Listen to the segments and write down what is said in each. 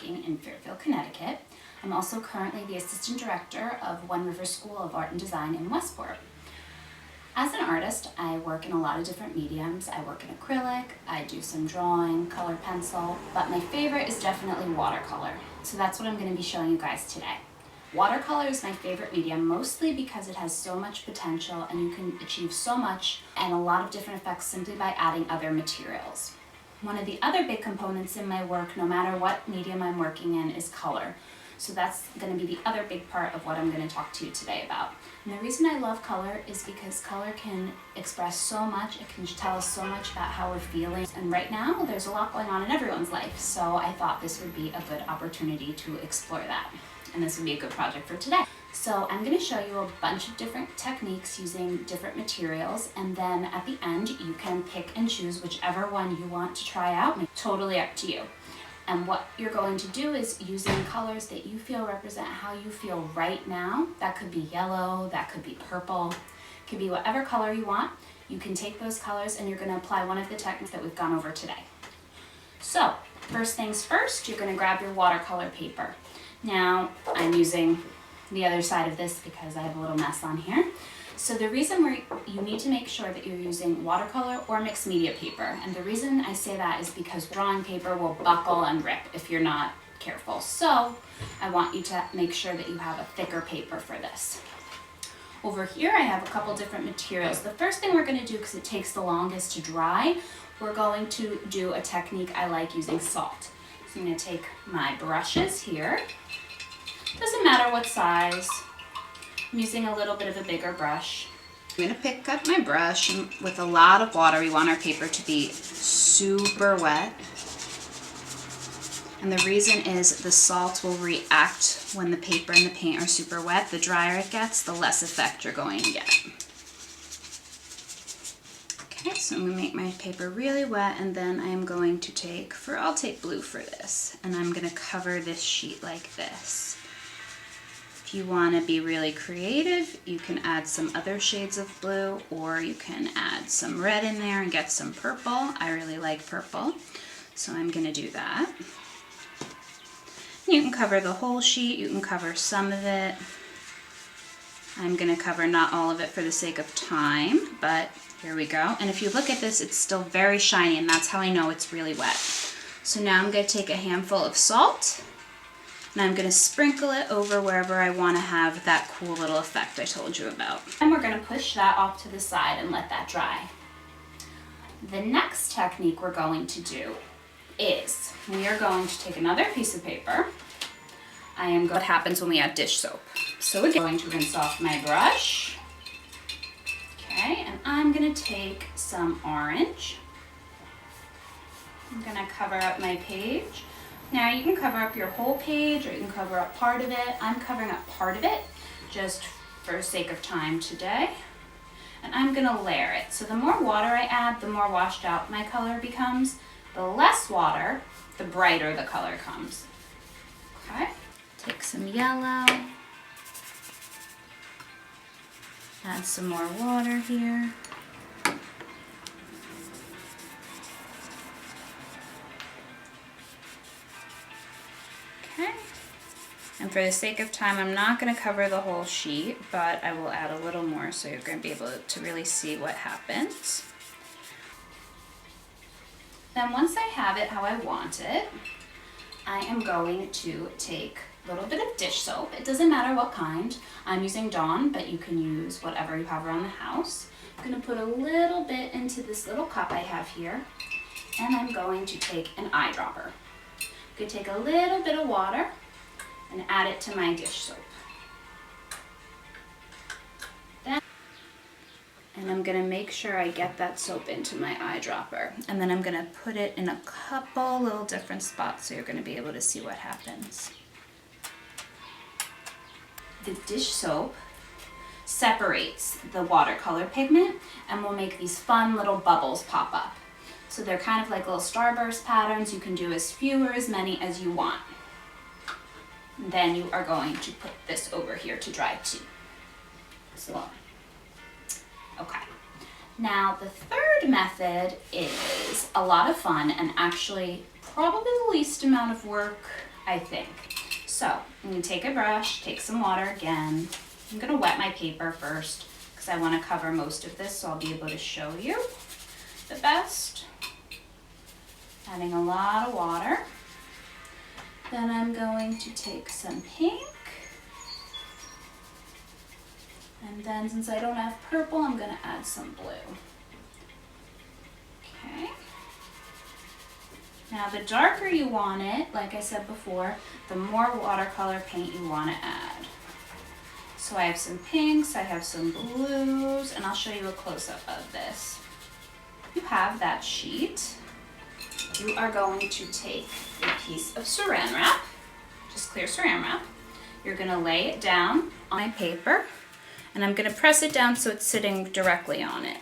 working in Fairfield, Connecticut. I'm also currently the assistant director of One River School of Art and Design in Westport. As an artist, I work in a lot of different mediums. I work in acrylic, I do some drawing, color pencil, but my favorite is definitely watercolor. So that's what I'm going to be showing you guys today. Watercolor is my favorite medium, mostly because it has so much potential and you can achieve so much and a lot of different effects simply by adding other materials. One of the other big components in my work, no matter what medium I'm working in, is color. So that's going to be the other big part of what I'm going to talk to you today about. And the reason I love color is because color can express so much, it can tell us so much about how we're feeling. And right now, there's a lot going on in everyone's life, so I thought this would be a good opportunity to explore that. And this would be a good project for today. So I'm going to show you a bunch of different techniques using different materials, and then at the end, you can pick and choose whichever one you want to try out. Totally up to you. And what you're going to do is using colors that you feel represent how you feel right now. That could be yellow, that could be purple, it could be whatever color you want. You can take those colors and you're going to apply one of the techniques that we've gone over today. So, first things first, you're going to grab your watercolor paper. Now, I'm using the other side of this because I have a little mess on here. So the reason you need to make sure that you're using watercolor or mixed media paper, and the reason I say that is because drawing paper will buckle and rip if you're not careful. So I want you to make sure that you have a thicker paper for this. Over here I have a couple different materials. The first thing we're going to do, because it takes the longest to dry, we're going to do a technique I like using salt. So I'm going to take my brushes here. Doesn't matter what size. I'm using a little bit of a bigger brush. I'm going to pick up my brush, and with a lot of water, we want our paper to be super wet. And the reason is the salt will react when the paper and the paint are super wet. The drier it gets, the less effect you're going to get. Okay, so I'm going to make my paper really wet, and then I'm going to I'll take blue for this, and I'm going to cover this sheet like this. If you want to be really creative, you can add some other shades of blue, or you can add some red in there and get some purple. I really like purple, so I'm going to do that. You can cover the whole sheet, you can cover some of it. I'm going to cover not all of it for the sake of time, but here we go. And if you look at this, it's still very shiny, and that's how I know it's really wet. So now I'm going to take a handful of salt, and I'm going to sprinkle it over wherever I want to have that cool little effect I told you about. And we're going to push that off to the side and let that dry. The next technique we're going to do is we are going to take another piece of paper. What happens when we add dish soap. So again, I'm going to rinse off my brush. Okay, and I'm going to take some orange. I'm going to cover up my page. Now you can cover up your whole page, or you can cover up part of it. I'm covering up part of it just for the sake of time today. And I'm going to layer it. So the more water I add, the more washed out my color becomes. The less water, the brighter the color comes. Okay, take some yellow. Add some more water here. Okay. And for the sake of time, I'm not going to cover the whole sheet, but I will add a little more so you're going to be able to really see what happens. Then once I have it how I want it, I am going to take a little bit of dish soap. It doesn't matter what kind. I'm using Dawn, but you can use whatever you have around the house. I'm going to put a little bit into this little cup I have here, and I'm going to take an eyedropper. I'm going to take a little bit of water and add it to my dish soap. And I'm going to make sure I get that soap into my eyedropper. And then I'm going to put it in a couple little different spots so you're going to be able to see what happens. The dish soap separates the watercolor pigment and will make these fun little bubbles pop up. So they're kind of like little starburst patterns. You can do as few or as many as you want. Then you are going to put this over here to dry too. So, okay. Now the third method is a lot of fun and actually probably the least amount of work I think. So I'm going to take a brush, take some water again. I'm going to wet my paper first because I want to cover most of this so I'll be able to show you the best. Adding a lot of water. Then I'm going to take some pink. And then since I don't have purple, I'm going to add some blue. Okay. Now the darker you want it, like I said before, the more watercolor paint you want to add. So I have some pinks, I have some blues, and I'll show you a close-up of this. You have that sheet. You are going to take a piece of saran wrap, just clear saran wrap. You're going to lay it down on my paper, and I'm going to press it down so it's sitting directly on it.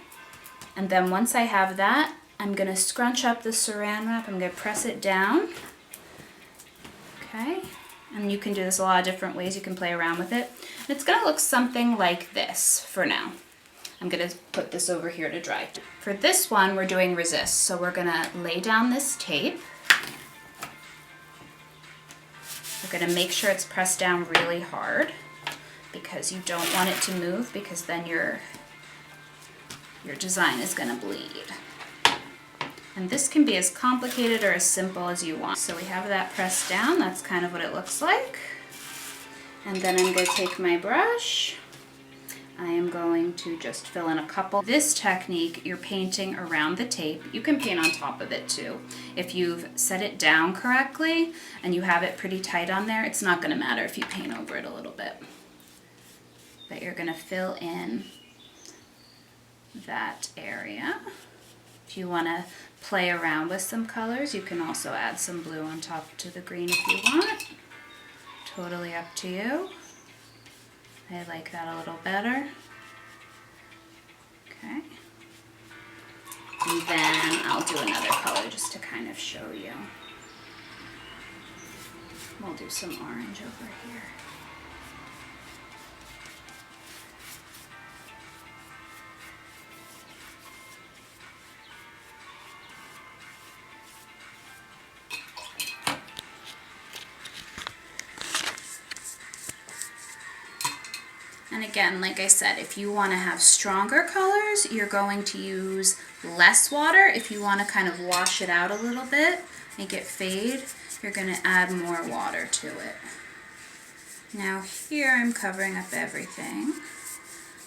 And then once I have that, I'm going to scrunch up the saran wrap. I'm going to press it down. Okay, and you can do this a lot of different ways. You can play around with it. And it's going to look something like this for now. I'm going to put this over here to dry. For this one, we're doing resist. So we're going to lay down this tape. We're going to make sure it's pressed down really hard because you don't want it to move because then your design is going to bleed. And this can be as complicated or as simple as you want. So we have that pressed down. That's kind of what it looks like. And then I'm going to take my brush. I am going to just fill in a couple. This technique, you're painting around the tape. You can paint on top of it too. If you've set it down correctly and you have it pretty tight on there, it's not going to matter if you paint over it a little bit. But you're going to fill in that area. If you want to play around with some colors, you can also add some blue on top to the green if you want. Totally up to you. I like that a little better. Okay. And then I'll do another color just to kind of show you. We'll do some orange over here. And again, like I said, if you want to have stronger colors, you're going to use less water. If you want to kind of wash it out a little bit, make it fade, you're going to add more water to it. Now here I'm covering up everything.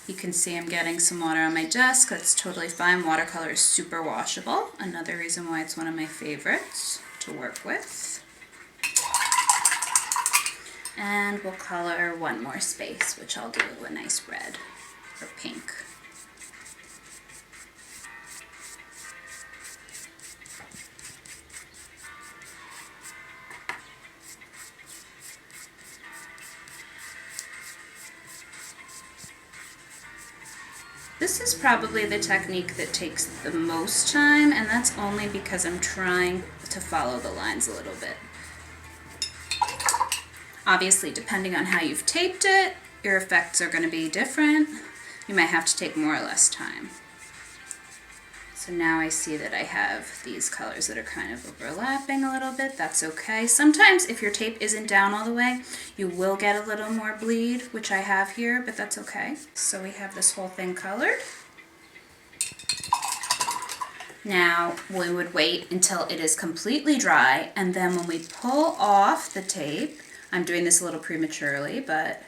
You can see I'm getting some water on my desk. That's totally fine. Watercolor is super washable. Another reason why it's one of my favorites to work with. And we'll color one more space, which I'll do a nice red or pink. This is probably the technique that takes the most time, and that's only because I'm trying to follow the lines a little bit. Obviously, depending on how you've taped it, your effects are going to be different. You might have to take more or less time. So now I see that I have these colors that are kind of overlapping a little bit. That's okay. Sometimes if your tape isn't down all the way, you will get a little more bleed, which I have here, but that's okay. So we have this whole thing colored. Now we would wait until it is completely dry, and then when we pull off the tape, I'm doing this a little prematurely, but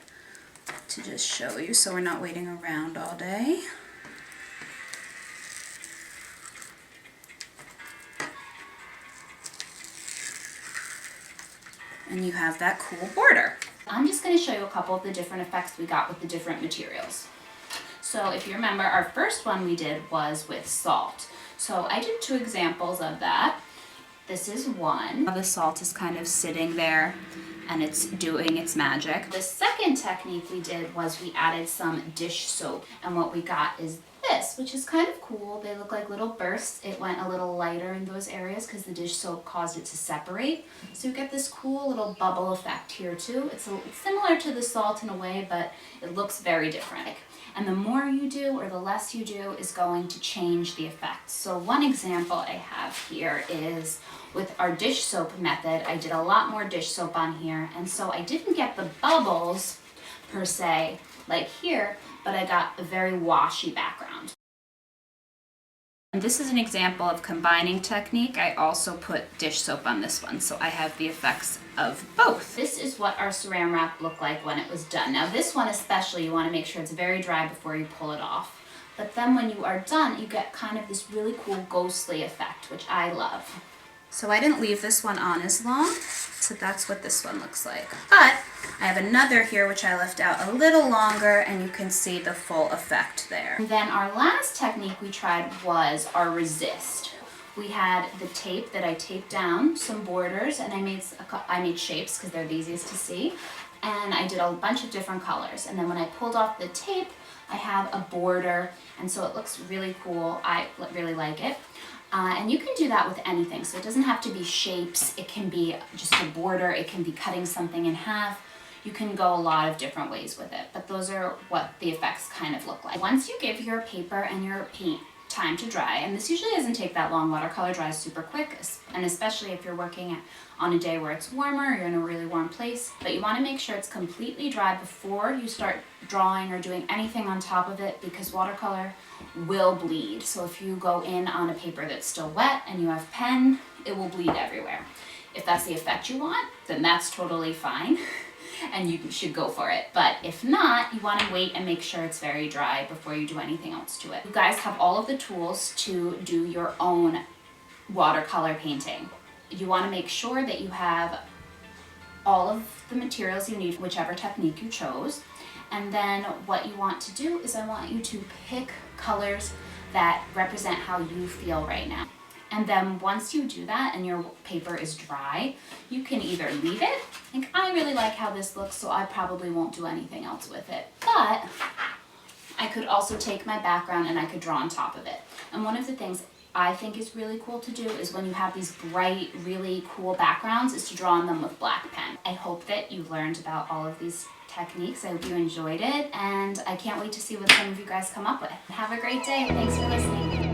to just show you so we're not waiting around all day. And you have that cool border. I'm just going to show you a couple of the different effects we got with the different materials. So if you remember, our first one we did was with salt. So I did 2 examples of that. This is one. The salt is kind of sitting there and it's doing its magic. The second technique we did was we added some dish soap, and what we got is this, which is kind of cool. They look like little bursts. It went a little lighter in those areas because the dish soap caused it to separate. So you get this cool little bubble effect here too. It's similar to the salt in a way, but it looks very different. And the more you do or the less you do is going to change the effect. So one example I have here is with our dish soap method. I did a lot more dish soap on here, and so I didn't get the bubbles per se like here, but I got a very washy background. And this is an example of combining technique. I also put dish soap on this one, so I have the effects of both. This is what our saran wrap looked like when it was done. Now this one especially, you want to make sure it's very dry before you pull it off. But then when you are done, you get kind of this really cool ghostly effect, which I love. So I didn't leave this one on as long, so that's what this one looks like. But I have another here which I left out a little longer, and you can see the full effect there. And then our last technique we tried was our resist. We had the tape that I taped down, some borders, and I made shapes because they're the easiest to see. And I did a bunch of different colors. And then when I pulled off the tape, I have a border, and so it looks really cool. I really like it. And you can do that with anything, so it doesn't have to be shapes. It can be just a border. It can be cutting something in half. You can go a lot of different ways with it, but those are what the effects kind of look like. Once you give your paper and your paint time to dry, and this usually doesn't take that long. Watercolor dries super quick, and especially if you're working on a day where it's warmer, you're in a really warm place. But you want to make sure it's completely dry before you start drawing or doing anything on top of it, because watercolor will bleed. So if you go in on a paper that's still wet and you have pen, it will bleed everywhere. If that's the effect you want, then that's totally fine. And you should go for it. But if not, you want to wait and make sure it's very dry before you do anything else to it. You guys have all of the tools to do your own watercolor painting. You want to make sure that you have all of the materials you need, whichever technique you chose. And then what you want to do is I want you to pick colors that represent how you feel right now. And then once you do that and your paper is dry, you can either leave it, like I really like how this looks, so I probably won't do anything else with it. But I could also take my background and I could draw on top of it. And one of the things I think is really cool to do is when you have these bright, really cool backgrounds, is to draw on them with black pen. I hope that you learned about all of these techniques. I hope you enjoyed it, and I can't wait to see what some of you guys come up with. Have a great day. Thanks for listening.